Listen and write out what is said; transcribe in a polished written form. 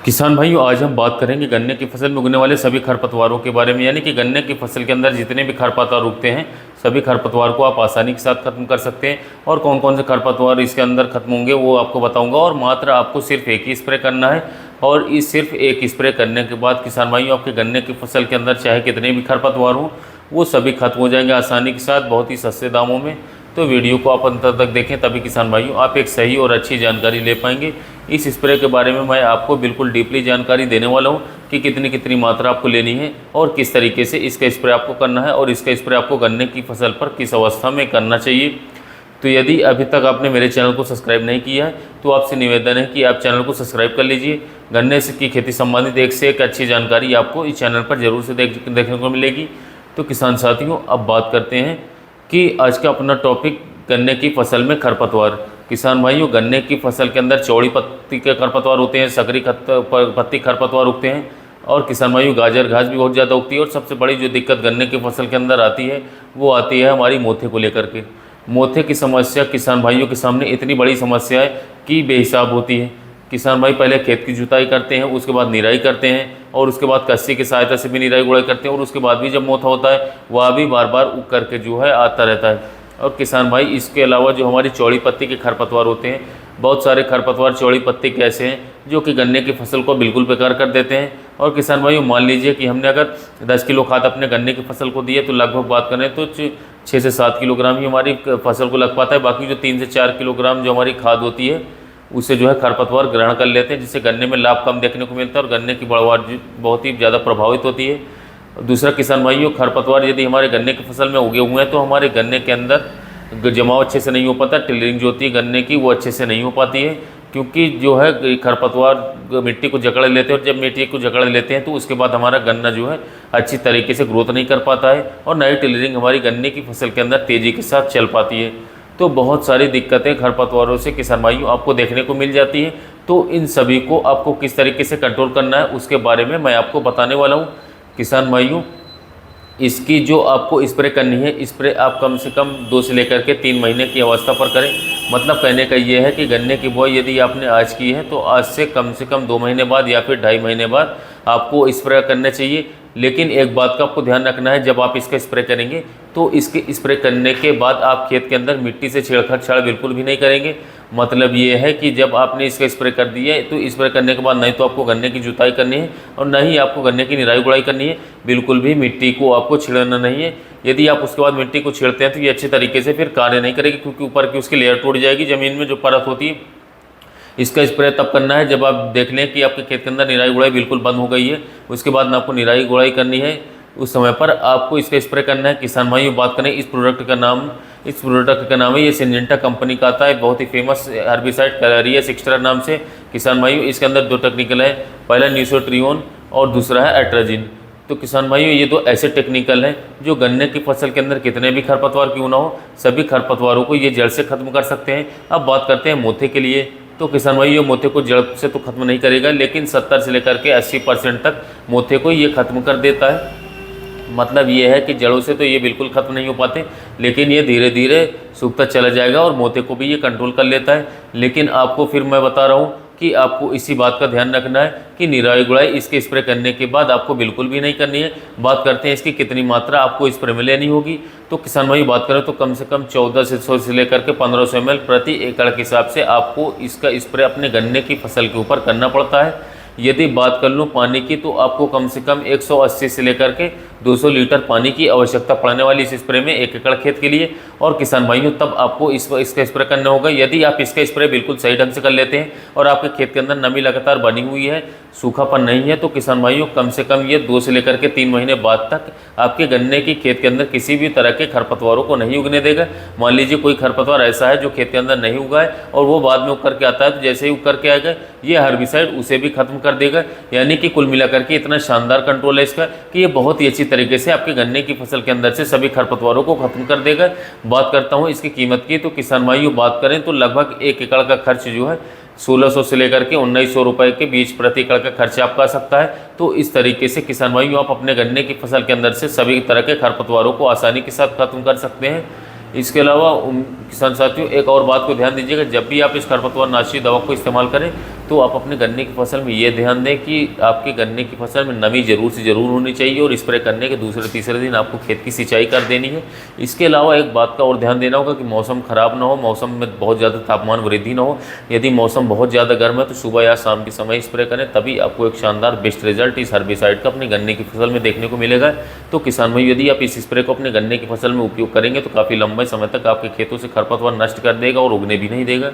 किसान भाइयों, आज हम बात करेंगे गन्ने की फसल में उगने वाले सभी खरपतवारों के बारे में। यानी कि गन्ने की फसल के अंदर जितने भी खरपतवार उगते हैं, सभी खरपतवार को आप आसानी के साथ खत्म कर सकते हैं। और कौन कौन से खरपतवार इसके अंदर खत्म होंगे वो आपको बताऊंगा। और मात्र आपको सिर्फ एक ही स्प्रे करना है। और इस सिर्फ एक स्प्रे करने के बाद किसान भाइयों, आपके गन्ने की फसल के अंदर चाहे कितने भी खरपतवार हों, वो सभी खत्म हो जाएंगे आसानी के साथ, बहुत ही सस्ते दामों में। तो वीडियो को आप अंत तक देखें, तभी किसान भाइयों आप एक सही और अच्छी जानकारी ले पाएंगे। इस स्प्रे के बारे में मैं आपको बिल्कुल डीपली जानकारी देने वाला हूं कि कितनी कितनी मात्रा आपको लेनी है और किस तरीके से इसका स्प्रे आपको करना है, और इसका स्प्रे आपको गन्ने की फसल पर किस अवस्था में करना चाहिए। तो यदि अभी तक आपने मेरे चैनल को सब्सक्राइब नहीं किया है तो आपसे निवेदन है कि आप चैनल को सब्सक्राइब कर लीजिए। गन्ने की खेती संबंधित एक से एक अच्छी जानकारी आपको इस चैनल पर जरूर से देखने को मिलेगी। तो किसान साथियों, अब बात करते हैं कि आज का अपना टॉपिक गन्ने की फसल में खरपतवार। किसान भाइयों, गन्ने की फसल के अंदर चौड़ी पत्ती के खरपतवार होते हैं, सकरी पत्ती खरपतवार उगते हैं, और किसान भाइयों गाजर घास भी बहुत ज़्यादा उगती है। और सबसे बड़ी जो दिक्कत गन्ने की फसल के अंदर आती है वो आती है हमारी मोथे को लेकर के। मोथे की समस्या किसान भाइयों के सामने इतनी बड़ी समस्या है कि बेहिसाब होती है। किसान भाई पहले खेत की जुताई करते हैं, उसके बाद निराई करते हैं, और उसके बाद कस्सी की सहायता से भी निराई गुड़ाई करते हैं, और उसके बाद भी जब मोथा होता है वह भी बार बार उग करके जो है आता रहता है। और किसान भाई इसके अलावा जो हमारी चौड़ी पत्ती के खरपतवार होते हैं, बहुत सारे खरपतवार चौड़ी पत्ती के ऐसे हैं जो कि गन्ने की फसल को बिल्कुल बेकार कर देते हैं। और किसान भाई मान लीजिए कि हमने अगर 10 किलो खाद अपने गन्ने की फसल को दी है, तो लगभग बात करें तो 6 से 7 किलोग्राम ही हमारी फसल को लग पाता है। बाकी जो 3 से 4 किलोग्राम जो हमारी खाद होती है उससे जो है खरपतवार ग्रहण कर लेते हैं, जिससे गन्ने में लाभ कम देखने को मिलता है और गन्ने की पैदावार बहुत ही ज़्यादा प्रभावित होती है। दूसरा किसान भाइयों, खरपतवार यदि हमारे गन्ने की फसल में उगे हुए हैं तो हमारे गन्ने के अंदर जमाव अच्छे से नहीं हो पाता, टिलरिंग जो होती है गन्ने की वो अच्छे से नहीं हो पाती है, क्योंकि जो है खरपतवार मिट्टी को जकड़ लेते हैं, और जब मिट्टी को जकड़ लेते हैं तो उसके बाद हमारा गन्ना जो है अच्छी तरीके से ग्रोथ नहीं कर पाता है, और नई टिलरिंग हमारी गन्ने की फसल के अंदर तेज़ी के साथ चल पाती है। तो बहुत सारी दिक्कतें खरपतवारों से किसान भाइयों आपको देखने को मिल जाती हैं। तो इन सभी को आपको किस तरीके से कंट्रोल करना है उसके बारे में मैं आपको बताने वाला हूँ। किसान भाइयों, इसकी जो आपको स्प्रे करनी है, स्प्रे आप कम से कम 2 से लेकर के 3 महीने की अवस्था पर करें। मतलब कहने का ये है कि गन्ने की बुआई यदि आपने आज की है तो आज से कम 2 महीने बाद या फिर 2.5 महीने बाद आपको स्प्रे करना चाहिए। लेकिन एक बात का आपको ध्यान रखना है, जब आप इसका स्प्रे करेंगे तो इसके स्प्रे करने के बाद आप खेत के अंदर मिट्टी से छेड़छाड़ बिल्कुल भी नहीं करेंगे। मतलब ये है कि जब आपने इसका स्प्रे कर दिया है तो स्प्रे करने के बाद नहीं तो आपको गन्ने की जुताई करनी है और ना ही आपको गन्ने की निराई गुड़ाई करनी है। बिल्कुल भी मिट्टी को आपको छेड़ना नहीं है। यदि आप उसके बाद मिट्टी को छेड़ते हैं तो ये अच्छे तरीके से फिर कार्य नहीं करेगी, क्योंकि ऊपर की उसकी लेयर टूट जाएगी, ज़मीन में जो परत होती है। इसका स्प्रे तब करना है जब आप देख लें कि आपके खेत के अंदर निराई गुड़ाई बिल्कुल बंद हो गई है। उसके बाद ना आपको निराई गुड़ाई करनी है, उस समय पर आपको इसका स्प्रे करना है। किसान भाइयों, बात करें इस प्रोडक्ट का नाम है, ये सिंजेंटा कंपनी का आता है, बहुत ही फेमस हर्बिसाइड कैलरियस एक्स्ट्रा नाम से। किसान भाइयों, इसके अंदर 2 टेक्निकल है, पहला न्यूट्रिओन और दूसरा है एट्राजिन। तो किसान भाइयों, ये 2 ऐसे टेक्निकल हैं जो गन्ने की फसल के अंदर कितने भी खरपतवार क्यों ना हो, सभी खरपतवारों को ये जड़ से खत्म कर सकते हैं। अब बात करते हैं मोथे के लिए। तो किसान भाई, ये मोथे को जड़ से तो खत्म नहीं करेगा, लेकिन 70 से लेकर के 80% तक मोथे को ये खत्म कर देता है। मतलब ये है कि जड़ों से तो ये बिल्कुल खत्म नहीं हो पाते, लेकिन ये धीरे धीरे सूखता चला जाएगा और मोथे को भी ये कंट्रोल कर लेता है। लेकिन आपको फिर मैं बता रहा हूँ कि आपको इसी बात का ध्यान रखना है कि निराई गुड़ाई इसके स्प्रे करने के बाद आपको बिल्कुल भी नहीं करनी है। बात करते हैं इसकी कितनी मात्रा आपको स्प्रे में लेनी होगी। तो किसान भाई बात करें तो कम से कम 1400 से लेकर के 1500 ml प्रति एकड़ के हिसाब से आपको इसका स्प्रे अपने गन्ने की फसल के ऊपर करना पड़ता है। यदि बात कर लूँ पानी की, तो आपको कम से कम 180 से लेकर के 200 लीटर पानी की आवश्यकता पड़ने वाली इस स्प्रे में 1 एकड़ खेत के लिए। और किसान भाइयों, तब आपको इसका स्प्रे करना होगा। यदि आप इसका स्प्रे बिल्कुल सही ढंग से कर लेते हैं और आपके खेत के अंदर नमी लगातार बनी हुई है, सूखापन नहीं है, तो किसान भाइयों कम से कम ये 2 से लेकर के 3 महीने बाद तक आपके गन्ने की खेत के अंदर किसी भी तरह के खरपतवारों को नहीं उगने देगा। मान लीजिए कोई खरपतवार ऐसा है जो खेत के अंदर नहीं उगा है और वो बाद में उग करके आता है, तो जैसे ही उग करके आएगा ये हर्बिसाइड उसे भी खत्म कर देगा। यानी कि कुल मिलाकर के इतना शानदार कंट्रोल है इसका कि ये बहुत ही अच्छी तरीके से आपके गन्ने की फसल के अंदर से सभी खरपतवारों को खत्म कर देगा। बात करता हूँ इसकी कीमत की, तो किसान भाइयों बात करें तो लगभग 1 एकड़ का खर्च जो है 1600 से लेकर के 1900 रुपये के बीच प्रति एकड़ का खर्च आपका आ सकता है। तो इस तरीके से किसान भाइयों आप अपने गन्ने की फसल के अंदर से सभी तरह के खरपतवारों को आसानी के साथ खत्म कर सकते हैं। इसके अलावा किसान साथियों, एक और बात को ध्यान दीजिएगा, जब भी आप इस खरपतवार नाशी दवा को इस्तेमाल करें तो आप अपने गन्ने की फसल में ये ध्यान दें कि आपके गन्ने की फसल में नमी जरूर से ज़रूर होनी चाहिए और स्प्रे करने के दूसरे तीसरे दिन आपको खेत की सिंचाई कर देनी है। इसके अलावा एक बात का और ध्यान देना होगा कि मौसम ख़राब ना हो, मौसम में बहुत ज़्यादा तापमान वृद्धि ना हो। यदि मौसम बहुत ज़्यादा गर्म है तो सुबह या शाम के समय स्प्रे करें, तभी आपको एक शानदार बेस्ट रिजल्ट इस हर्बिसाइड का अपने गन्ने की फसल में देखने को मिलेगा। तो किसान भाई, यदि आप इस स्प्रे को अपने गन्ने की फसल में उपयोग करेंगे तो काफ़ी लंबे समय तक आपके खेतों से खरपतवार नष्ट कर देगा और उगने भी नहीं देगा।